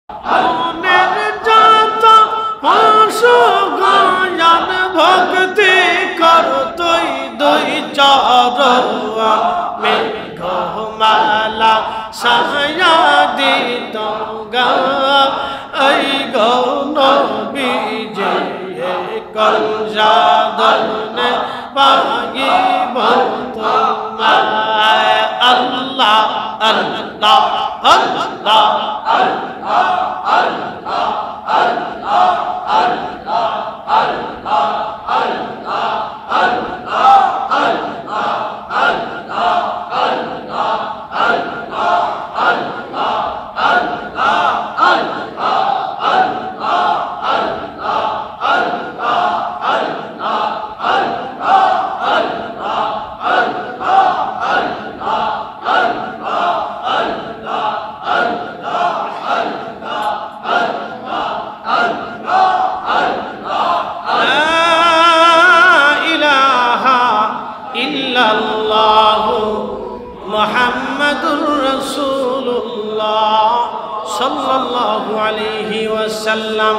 মনের যত পশু গায়ন ভক্তি কর তুই দুই চরণ মেঘমালা সায়া দিত গা এই গৌনবীজে কলজাদনে পাগিব তোমায় আল্লাহ আল্লাহ আল্লাহ মুহাম্মাদুর রাসূলুল্লাহ সাল্লাল্লাহু আলাইহি ওয়াসাল্লাম।